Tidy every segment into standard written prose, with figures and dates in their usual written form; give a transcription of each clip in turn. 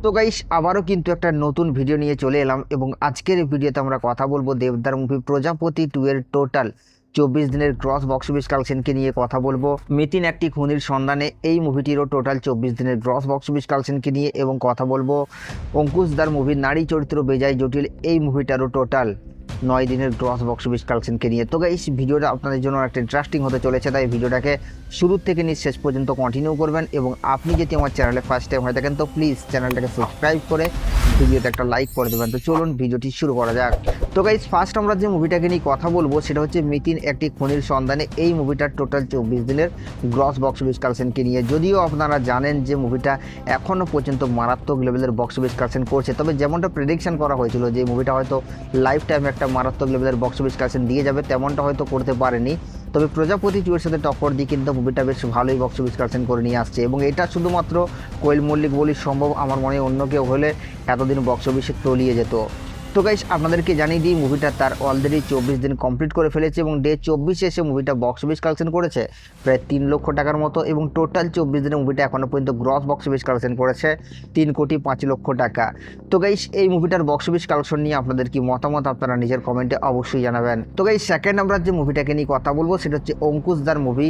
তো গাইস আবারও কিন্তু একটা নতুন ভিডিও নিয়ে চলে এলাম এবং আজকের ভিডিওতে আমরা কথা বলবো দেবদার মুভি প্রজাপতি 2 এর টোটাল 24 দিনের গ্রস বক্স অফিস কালেকশনকে নিয়ে কথা বলবো। মিতিন একটি খুনির সন্ধানে এই মুভিটিরও টোটাল 24 দিনের গ্রস বক্স অফিস কালেকশনকে নিয়ে এবং কথা বলবো অঙ্কুশদার মুভির নারী চরিত্র বেজায় জটিল এই মুভিটারও টোটাল 9 দিনের গ্রস বক্স অফিস কালেকশনকে নিয়ে। তো গাইস ভিডিওটা আপনাদের জন্য একটা ইন্টারেস্টিং হতে চলেছে, তাই ভিডিওটাকে শুরু থেকে নিয়ে শেষ পর্যন্ত কন্টিনিউ করবেন এবং আপনি যদি আমার চ্যানেলে ফার্স্ট টাইম হয়ে থাকেন তো প্লিজ চ্যানেলটাকে সাবস্ক্রাইব করে ভিডিওতে একটা লাইক করে দেবেন। তো চলুন ভিডিওটি শুরু করা যাক। তো গাইস ফার্স্ট আমরা যে মুভিটাকে নিয়ে কথা বলবো সেটা হচ্ছে মিতিন একটি খুনির সন্ধানে এই মুভিটার টোটাল 24 দিনের গ্রস বক্স অফিস কালেকশনকে নিয়ে। যদিও আপনারা জানেন যে মুভিটা এখনও পর্যন্ত মারাত্মক লেভেলের বক্স অফিস কালেকশন করছে, তবে যেমনটা প্রেডিকশন করা হয়েছিল যে মুভিটা হয়তো লাইফ টাইম একটা মারাত্মক লেভেলের বক্স অফিস কালেকশন দিয়ে যাবে, তেমনটা হয়তো করতে পারেনি। তবে প্রজাপতি 2 এর সাথে টক্কর দিয়ে কিন্তু মুভিটা বেশ ভালোই বক্স অফিস কালেকশন করে নিয়ে আসছে এবং এটা শুধুমাত্র কোয়েল মল্লিক বলি সম্ভব। আমার মনে হয় অন্য কেউ হলে এতদিন বক্স অফিসে তলিয়ে যেত। তো গাইস আপনাদেরকে জানিয়ে দিই মুভিটা তার অলরেডি 24 দিন কমপ্লিট করে ফেলেছে এবং ডে 24 এসে মুভিটা বক্স অফিস কালেকশন করেছে প্রায় 3 লক্ষ টাকার মতো এবং টোটাল 24 দিনে মুভিটা এখনও পর্যন্ত গ্রস বক্স অফিস কালেকশন করেছে 3,05,00,000 টাকা। তো গাইস এই মুভিটার বক্স অফিস কালেকশন নিয়ে আপনাদের কি মতামত আপনারা নিজের কমেন্টে অবশ্যই জানাবেন। তো গাইস সেকেন্ড আমরা যে মুভিটাকে নিয়ে কথা বলবো সেটা হচ্ছে অঙ্কুশদার মুভি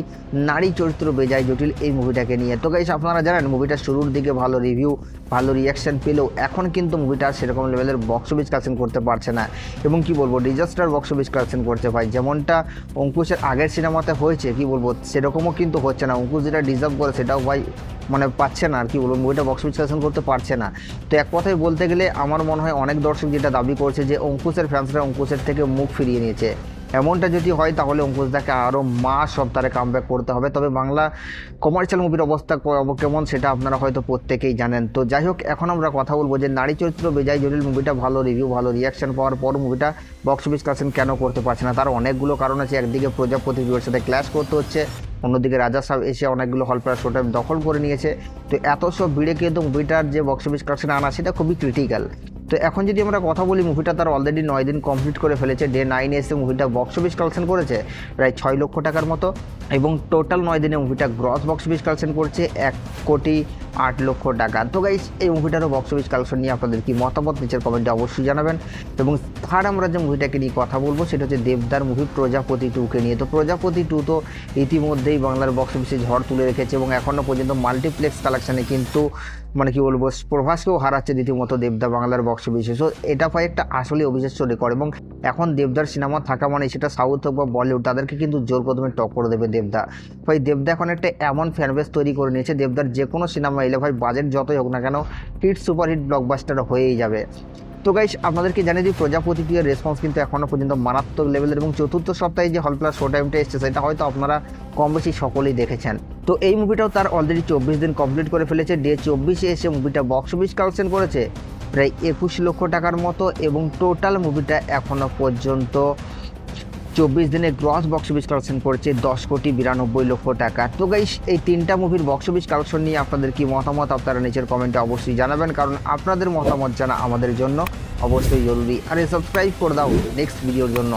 নারী চরিত্র বেজায় জটিল এই মুভিটাকে নিয়ে। তো গাইস আপনারা জানেন মুভিটা শুরুর দিকে ভালো রিভিউ ভালো রিয়াকশন পেলেও এখন কিন্তু মুভিটা সেরকম লেভেলের বক্স অফিস কালেকশন করতে পারছে না এবং কি বলবো ডিজাস্টার বক্স অফিস কালেকশন করছে ভাই। যেমনটা অঙ্কুশের আগের সিনেমাতে হয়েছে কি বলবো সেরকমও কিন্তু হচ্ছে না। অঙ্কুশ যেটা ডিজার্ভ করে সেটাও ভাই মানে পাচ্ছে না আর কি বলবো, মুভিটা বক্স অফিস কালেকশন করতে পারছে না। তো এক কথায় বলতে গেলে আমার মনে হয় অনেক দর্শক যেটা দাবি করছে যে অঙ্কুশের ফ্যান্সরা অঙ্কুশের থেকে মুখ ফিরিয়ে নিয়েছে। এমনটা যদি হয় তাহলে অঙ্কুশদাকে আরও মাস সপ্তাহে কামব্যাক করতে হবে। তবে বাংলা কমার্শিয়াল মুভির অবস্থা কেমন সেটা আপনারা হয়তো প্রত্যেকেই জানেন। তো যাই হোক এখন আমরা কথা বলবো যে নারী চরিত্র বেজায় জটিল মুভিটা ভালো রিভিউ ভালো রিয়াকশন পাওয়ার পর মুভিটা বক্স অফিস কালেকশন কেন করতে পারছে না। তার অনেকগুলো কারণ আছে। একদিকে প্রজাপতি 2 এর সাথে ক্ল্যাশ করতে হচ্ছে, অন্যদিকে রাজা সাহেব এসে অনেকগুলো হল প্রায় শো টাইম দখল করে নিয়েছে। তো এত সব ভিড়ে কিন্তু মুভিটার যে বক্স অফিস কালেকশন আনা সেটা খুবই ক্রিটিক্যাল। তো এখন যদি আমরা কথা বলি মুভিটা তার অলরেডি 9 দিন কমপ্লিট করে ফেলেছে। ডে 9 এসে মুভিটা বক্স অফিস কালেকশন করেছে প্রায় 6 লক্ষ টাকার মতো এবং টোটাল 9 দিনে মুভিটা গ্রস বক্স অফিস কালেকশন করছে 1,08,00,000 টাকা। তো গাইস এই মুভিটারও বক্স অফিস কালেকশন নিয়ে আপনাদের কি মতামত নিচের কমেন্টে অবশ্যই জানাবেন। এবং থার্ড আমরা যে মুভিটাকে নিয়ে কথা বলবো সেটা হচ্ছে দেবদার মুভি প্রজাপতি 2কে নিয়ে। তো প্রজাপতি 2 তো ইতিমধ্যেই বাংলার বক্স অফিসে ঝড় তুলে রেখেছে এবং এখনও পর্যন্ত মাল্টিপ্লেক্স কালেকশানে কিন্তু মানে কি বলবো প্রভাসকেও হারাচ্ছে রীতিমতো দেবদা বাংলার বক্স অফিসে। সো এটা পায় একটা আসলে অবিশ্বাস্য রেকর্ড এবং এখন দেবদার সিনেমা থাকা মানে সেটা সাউথ হোক বা বলিউড তাদেরকে কিন্তু জোর কদমে টক্কর দেবে দেবদা। ভাই দেবদা এখন একটা এমন ফ্যানবেস তৈরি করে নিয়েছে, দেবদার যে কোনো সিনেমা এলে ভাই বাজেট যতই হোক না কেন হিট সুপারহিট ব্লকবাস্টার হয়েই যাবে। তো গাইস আপনাদেরকে জানিয়ে দিই প্রজাপতি 2 এর রেসপন্স কিন্তু এখনও পর্যন্ত মারাত্মক লেভেলের এবং চতুর্থ সপ্তাহে যে হল প্লাস শো টাইমটা এসছে সেটা হয়তো আপনারা কম বেশি সকলেই দেখেছেন। তো এই মুভিটাও তার অলরেডি 24 দিন কমপ্লিট করে ফেলেছে। ডে 24 এসে মুভিটা বক্স অফিস কালেকশন করেছে প্রায় 21 লক্ষ টাকার মতো এবং টোটাল মুভিটা এখনও পর্যন্ত 24 দিনে গ্রস বক্স অফিস কালেকশন করেছে 10,92,00,000 টাকা। তো গাইস এই তিনটা মুভির বক্স অফিস কালেকশন নিয়ে আপনাদের কি মতামত আপনারা নিচের কমেন্টে অবশ্যই জানাবেন, কারণ আপনাদের মতামত জানা আমাদের জন্য অবশ্যই জরুরি। আর সাবস্ক্রাইব করে দাও নেক্সট ভিডিওর জন্য।